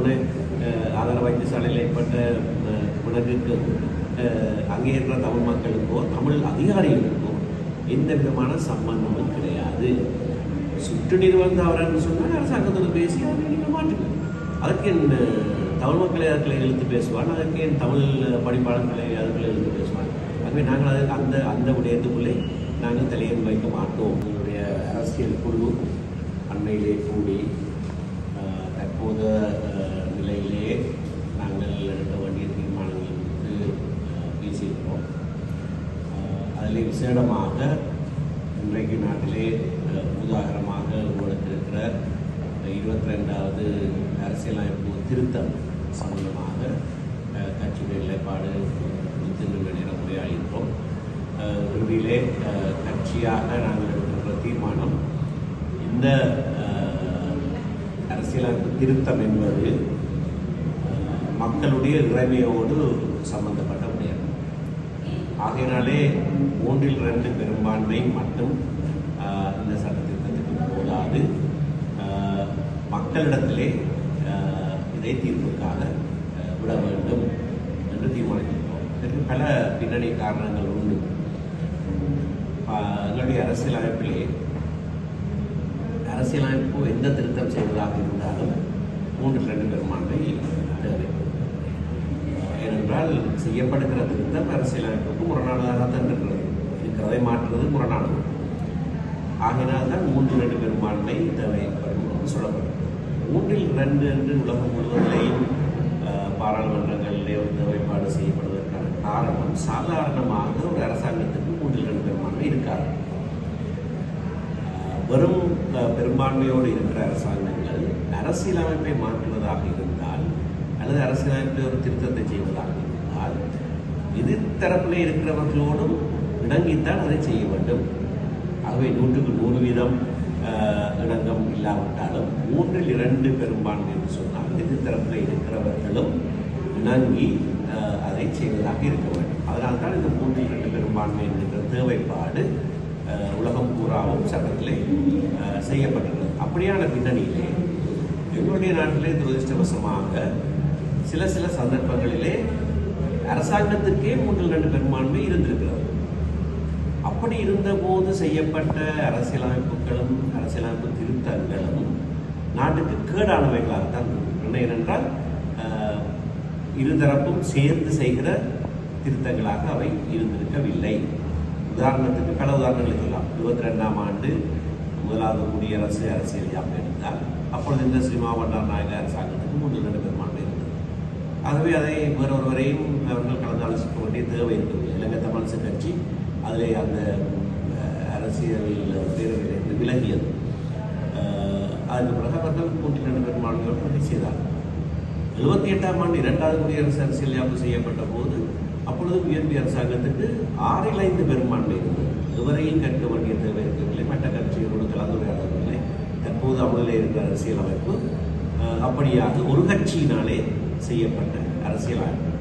போன ஆதார வைத்தியசாலையில் ஏற்பட்ட விலங்குக்கு அங்கே இருக்கிற தமிழ் மக்களுக்கோ தமிழ் அதிகாரிகளுக்கோ எந்த விதமான சம்பந்தமும் கிடையாது. சுற்று நீர் தவறுன்னு சொன்னால் அரசாங்கத்தோடு பேசி அதை நீங்கள் மாற்றுங்க. அதற்கு என் தமிழ் மக்களை அதுக்களை எழுத்து பேசுவான், அதற்கு என் தமிழ் படிப்பாளர்களை அதுக்களை எழுத்து பேசுவான். ஆகவே நாங்கள் அதுக்கு அந்த விடயத்துக்குள்ளே நாங்கள் தலையன் வைக்க மாட்டோம். எங்களுடைய அரசியல் குழு அண்மையிலே கூடி தற்போது நிலையிலே நாங்கள் எடுக்க வேண்டிய தீர்மானங்கள் குறித்து பேசியிருக்கிறோம். அதில் விசேடமாக இன்றைக்கு நாட்டிலே உதாரணமாக உங்களுக்கு இருக்கிற 22வது அரசியலமைப்பு திருத்தம் சம்பந்தமாக கட்சியின் நிலைப்பாடு குறித்து நேரம் உரையாடியிருக்கிறோம். இறுதியிலே கட்சியாக நாங்கள் எடுக்கின்ற தீர்மானம், இந்த அரசியலமைப்பு திருத்தம் என்பது மக்களுடைய இறைமையோடு சம்பந்தப்பட்ட விடயம். ஆகையினாலே 3/2 பெரும்பான்மை மட்டும் இந்த சட்டத்திட்டத்துக்கு போதாது. மக்களிடத்திலே இதை தீர்ப்புக்காக விட வேண்டும் என்று தீர்மானித்திருக்கிறோம். இதற்கு பல பின்னணி காரணங்கள் உண்டு. எங்களுடைய அரசியலமைப்பு எந்த திருத்தம் செய்வதாக இருந்தாலும் 3/2 பெரும்பான்மை தேவை. ஏனென்றால் செய்யப்படுகிற திருத்தம் அரசியலமைப்புக்கு முரணானதாக இருக்கிறதை மாற்றுவது முரணானது. ஆகினால்தான் 3/2 பெரும்பான்மை தேவைப்படும் என்று சொல்லப்படும். 3/2 என்று உலகம் முழுவதிலேயும் பாராளுமன்றங்களிலே ஒரு தேவைப்பாடு செய்யப்படுவதற்கான காரணம், சாதாரணமாக ஒரு அரசாங்கத்துக்கு 3/2 பெரும்பான்மை இருக்காது. வெறும் பெரும்பான்மையோடு இருக்கிற அரசாங்கங்கள் அரசியலமைப்பை மாற்றுவதாக இருந்தால் அல்லது அரசியலமைப்பை ஒரு திருத்தத்தை செய்வதாக இருந்தால் எதிர்த்தரப்பில் இருக்கிறவர்களோடும் இணங்கித்தான் அதை செய்ய வேண்டும். ஆகவே 100க்கு 100% இணக்கம் இல்லாவிட்டாலும் 3/2 பெரும்பான்மை என்று சொன்னால் எதிர்த்தரப்பில் இருக்கிறவர்களும் இணங்கி அதை செய்வதாக இருக்க வேண்டும். அதனால்தான் இந்த 3/2 பெரும்பான்மை என்கிற தேவைப்பாடு உலகம் பூராவும் சட்டத்திலே செய்யப்பட்டுள்ளது. அப்படியான பின்னணியிலே எங்களுடைய நாட்டிலே துரதிருஷ்டவசமாக சில சந்தர்ப்பங்களிலே அரசாங்கத்துக்கே 3/2 பெரும்பான்மை இருந்திருக்கிறது. அப்படி இருந்தபோது செய்யப்பட்ட அரசியலமைப்புகளும் அரசியலமைப்பு திருத்தங்களும் நாட்டுக்கு கேடானவைகளாகத்தான் ஏனென்றால் இருதரப்பும் சேர்ந்து செய்கிற திருத்தங்களாக அவை இருந்திருக்கவில்லை. உதாரணத்துக்கு பல உதாரணங்களை சொல்லலாம். 22ஆம் ஆண்டு முதலாவது குடியரசு அரசியல் யாப்பு எடுத்தால் அப்பொழுது இந்த ஸ்ரீமா பண்டாரநாயக அரசாங்கத்துக்கு 3/2 பெரும்பான்மை இருந்தது. ஆகவே அதை வேறொருவரையும் அவர்கள் கலந்து ஆலோசிக்க வேண்டிய தேவை இருக்கவில்லை. இலங்கை தமிழரசு கட்சி அதிலே அந்த அரசியல் பேரவையிலிருந்து விலகியது. அதற்கு பிறகு அவர்கள் 3/2 பெரும்பான்மையோடு உறுதி செய்தார்கள். 78ஆம் ஆண்டு 2வது குடியரசு அரசியல் யாப்பு செய்யப்பட்ட போது அப்பொழுது உயர்வு அரசாங்கத்துக்கு 6/5 பெரும்பான்மை இருந்தது. இதுவரையும் கேட்க வேண்டிய தேவை இருக்கவில்லை. மற்ற கட்சிகளோடு கலந்துரையாடவில்லை. தற்போது அமலில் இருக்கிற அரசியலமைப்பு அப்படியாக ஒரு கட்சியினாலே செய்யப்பட்ட அரசியலமைப்பு.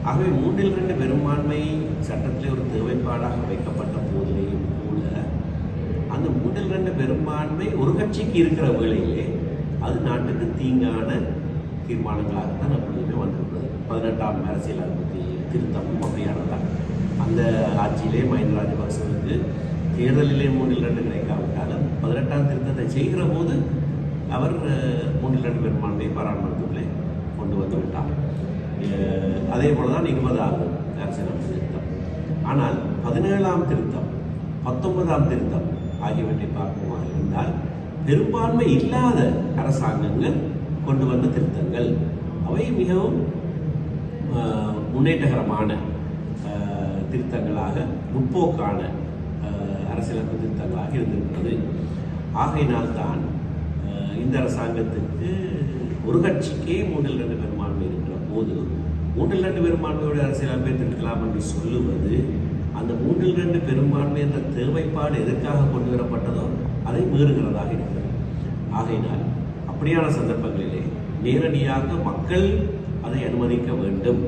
ஆகவே 3/2 பெரும்பான்மை சட்டத்திலே ஒரு தேவைப்பாடாக வைக்கப்பட்ட போதிலேயும் கூட அந்த 3/2 பெரும்பான்மை ஒரு கட்சிக்கு இருக்கிற வேளையிலே அது நாட்டுக்கு தீங்கான தீர்மானங்களாகத்தான் எப்பொழுதுமே வந்திருக்கிறது. 18ஆம் அரசியலமைப்பு திருத்தமும் அப்படியானதான். அந்த ஆட்சியிலே மஹிந்த ராஜபக்சவுக்கு தேர்தலிலே 3/2 கிடைக்காவிட்டாலும் 18ஆம் திருத்தத்தை செய்கிற போது அவர் 3/2 பெரும்பான்மையை பாராளுமன்றத்திலே கொண்டு வந்து விட்டார். அதே போலதான் 20வது அரசியலமைப்பு திருத்தம். ஆனால் 17ஆம் திருத்தம், 19ஆம் திருத்தம் ஆகியவற்றை பார்ப்போமாக இருந்தால் பெரும்பான்மை இல்லாத அரசாங்கங்கள் கொண்டு வந்த திருத்தங்கள். அவை மிகவும் முன்னேற்றகரமான திருத்தங்களாக, முற்போக்கான அரசியலமைப்பு திருத்தங்களாக இருந்திருக்கிறது. ஆகையினால்தான் இந்த அரசாங்கத்துக்கு ஒரு கட்சிக்கே 3/2 பெரும்பான்மை இருக்கிற போது 3/2 பெரும்பான்மையோட அரசியலமைப்பை திருத்தலாம் என்று சொல்லுவது அந்த 3/2 பெரும்பான்மை என்ற தேவைப்பாடு எதற்காக கொண்டு வரப்பட்டதோ அதை மீறுகிறதாக இருக்கிறது. ஆகையினால் அப்படியான சந்தர்ப்பங்களிலே நேரடியாக மக்கள் அதை அனுமதிக்க வேண்டும்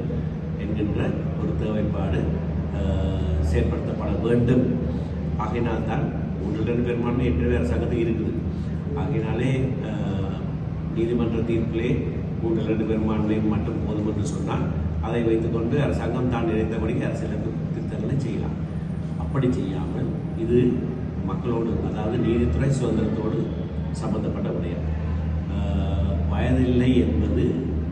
என்கின்ற ஒரு தேவைப்பாடு செயல்படுத்தப்பட வேண்டும். ஆகையினால்தான் 3/2 பெரும்பான்மை ஏற்கனவே அரசாங்கத்தில் இருக்குது. ஆகையினாலே நீதிமன்ற தீர்ப்பிலே 3/2 பெரும்பான்மை மட்டும் போதும் என்று சொன்னால் அதை வைத்துக்கொண்டு அரசாங்கம் தான் நினைத்தபடி அரசியலமைப்பு திருத்தங்களை செய்யலாம். அப்படி செய்யாமல் இது மக்களோடு, அதாவது நீதித்துறை சுதந்திரத்தோடு சம்பந்தப்பட்ட விடயம். வயதில்லை என்பது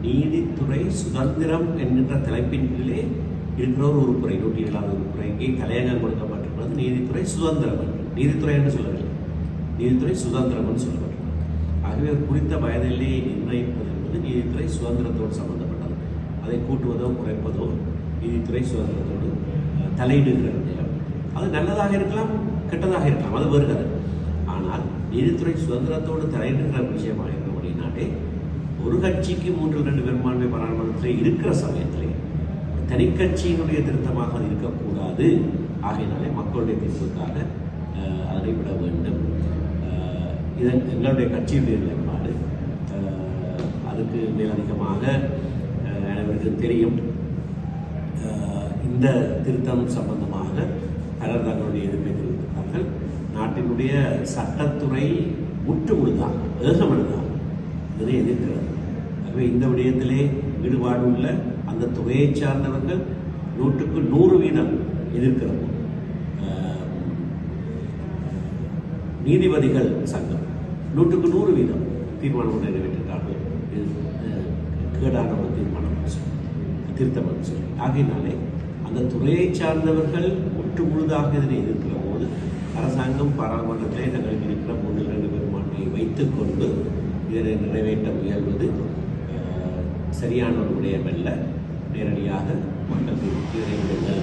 நீதித்துறை சுதந்திரம் என்கின்ற தலைப்பின் கீழே இருக்கிற ஒரு உறுப்புரை, 107வது உறுப்புரைக்கு தலையங்கம் கொடுக்கப்பட்டிருக்கிறது. நீதித்துறை சுதந்திரம் என்று, நீதித்துறை என்று சொல்லவில்லை, நீதித்துறை சுதந்திரம் என்று சொல்லப்பட்டிருக்கிறது. ஆகவே குறித்த வயதில்லையை நிர்ணயிப்பது என்பது நீதித்துறை சுதந்திரத்தோடு சம்பந்தப்பட்டது. அதை கூட்டுவதோ குறைப்பதோ நீதித்துறை சுதந்திரத்தோடு தலையிடுகிற விடயம். அது நல்லதாக இருக்கலாம், கெட்டதாக இருக்கலாம், அது வருகிறது. ஆனால் நீதித்துறை சுதந்திரத்தோடு தலையிடுகிற விஷயமாக இருக்க அப்படின்னாலே ஒரு கட்சிக்கு 3/2 பெரும்பான்மை பாராளுமன்றத்தில் இருக்கிற சமயத்திலே தனிக்கட்சியினுடைய திருத்தமாக அது இருக்கக்கூடாது. ஆகையினாலே மக்களுடைய தீர்ப்புக்காக அதனை விட வேண்டும். இதன் எங்களுடைய கட்சியுடைய நிலைப்பாடு. அதுக்கு மேலதிகமாக அனைவருக்கும் தெரியும், இந்த திருத்தம் சம்பந்தமாக பலர் தங்களுடைய எதிர்ப்பை தெரிவித்தார்கள். நாட்டினுடைய சட்டத்துறை முற்று முழுதாக ஏகமனதாக இதனை எதிர்க்கிறது. ஆகவே இந்த விடயத்திலே ஈடுபாடு உள்ள அந்த துறையை சார்ந்தவர்கள் 100க்கு 100% எதிர்க்கிறது. நீதிபதிகள் சங்கம் 100க்கு 100% தீர்மானம் நிறைவேற்றினார்கள். கேடான ஒரு தீர்மானம் திருத்தம் சொல்லி. ஆகையினாலே அந்த துறையை சார்ந்தவர்கள் முற்று முழுதாக இதனை எதிர்க்கிற போது அரசாங்கம் பாராளுமன்றத்திலே தங்களுக்கு இருக்கிற 3/2 பெரும்பான்மையை வைத்துக்கொண்டு இதனை நிறைவேற்ற முயல்வது சரியான ஒரு விடயமல்ல. நேரடியாக மக்களுக்கு இறைவிடுங்கள்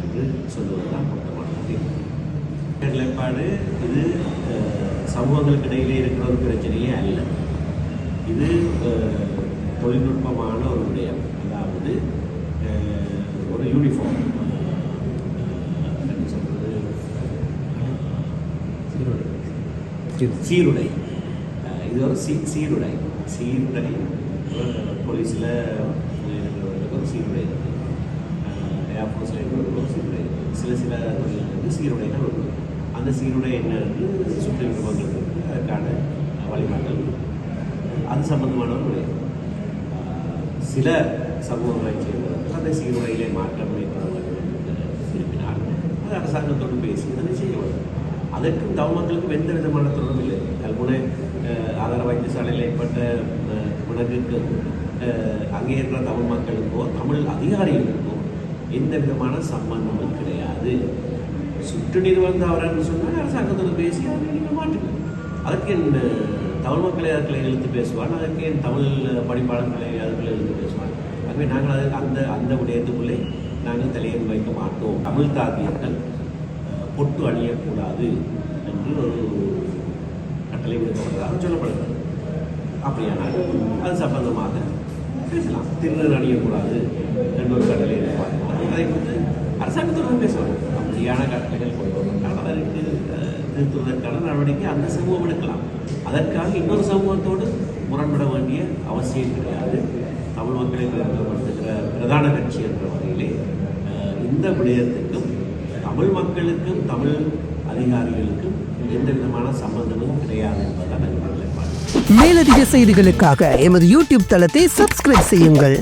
என்று சொல்லுவதுதான் பொருத்தமானது. நிலைப்பாடு இது சமூகங்களுக்கு இடையிலே இருக்கிற ஒரு பிரச்சனையே அல்ல. இது தொழில்நுட்பமான ஒரு விடயம். அதாவது ஒரு யூனிஃபார்ம் என்ன சொல்றது, சீருடை. இது ஒரு சீருடை. போலீஸில் இருக்கிறவர்களுக்கு ஒரு சீருடை இருக்குது, ஏர்ஃபோர்ஸில் இருக்கிறவர்களுக்கு ஒரு சீருடை இருக்குது, சில தொழில்களுக்கு சீருடைகள் இருக்குது. அந்த சீருடை என்னன்னு சுப்ரீம் கோர்ட்டுக்கு அதற்கான வழிகாட்டல் அது சம்பந்தமான ஒரு விடயம். சில சமூகங்களை சேர்ந்தவர்கள் அந்த சீருடையிலே மாற்றம் விரும்பினால் அது அரசாங்கத்தோடு பேசி அதனை செய்ய வேண்டும். அதற்கும் தமிழ் மக்களுக்கும் எந்த விதமான தொடர்பு இல்லை. கல்முனை ஆதார வைத்தியசாலையில் ஏற்பட்ட விலங்குக்கு அங்கே இருக்கிற தமிழ் மக்களுக்கோ தமிழ் அதிகாரிகளுக்கோ எந்த விதமான சம்பந்தமும் கிடையாது. சுற்று நிறுவனம் அவர்னு சொன்னால் அரசாங்கத்தோடு பேசி அதை நீங்கள் மாற்றுங்க. அதற்கு என் தமிழ் மக்களை அதுக்களை எழுத்து பேசுவான், அதற்கு என் தமிழ் படிப்பாளர்களை அதுக்களை எழுத்து பேசுவான். ஆகவே நாங்கள் அது அந்த விடயத்துக்குள்ளே நாங்கள் தலையில் வைக்க மாட்டோம். தமிழ் தாத்தியர்கள் பொட்டு அணியக்கூடாது என்று ஒரு கட்டளை விடுக்கப்பட்டதாக சொல்லப்படுகிறது. அப்படியானால் அது சம்பந்தமாக பேசலாம். திருநர் அணியக்கூடாது என்று ஒரு கட்டளை எதிர்பார்க்கிறார். அதை வந்து அரசாங்கத்தோடு பேசலாம். அப்படியான கட்டளைகள் கொண்டு வருவதற்கான அதற்கு திருத்துவதற்கான நடவடிக்கை அந்த சமூகம் எடுக்கலாம். அதற்காக இன்னொரு சமூகத்தோடு முரண்பட வேண்டிய அவசியம் கிடையாது. தமிழ் மக்களை பிரதிநிதித்துவப்படுத்துகிற பிரதான கட்சி என்ற வகையிலே இந்த விடயத்துக்கும் தமிழ் மக்களுக்கும் தமிழ் அதிகாரிகளுக்கும் எந்த விதமான சம்பந்தமும் கிடையாது என்பதுதான் எங்கள் நிலைப்பாடு. மேலதிக செய்திகளுக்காக எமது யூடியூப் தளத்தை சப்ஸ்கிரைப் செய்யுங்கள்.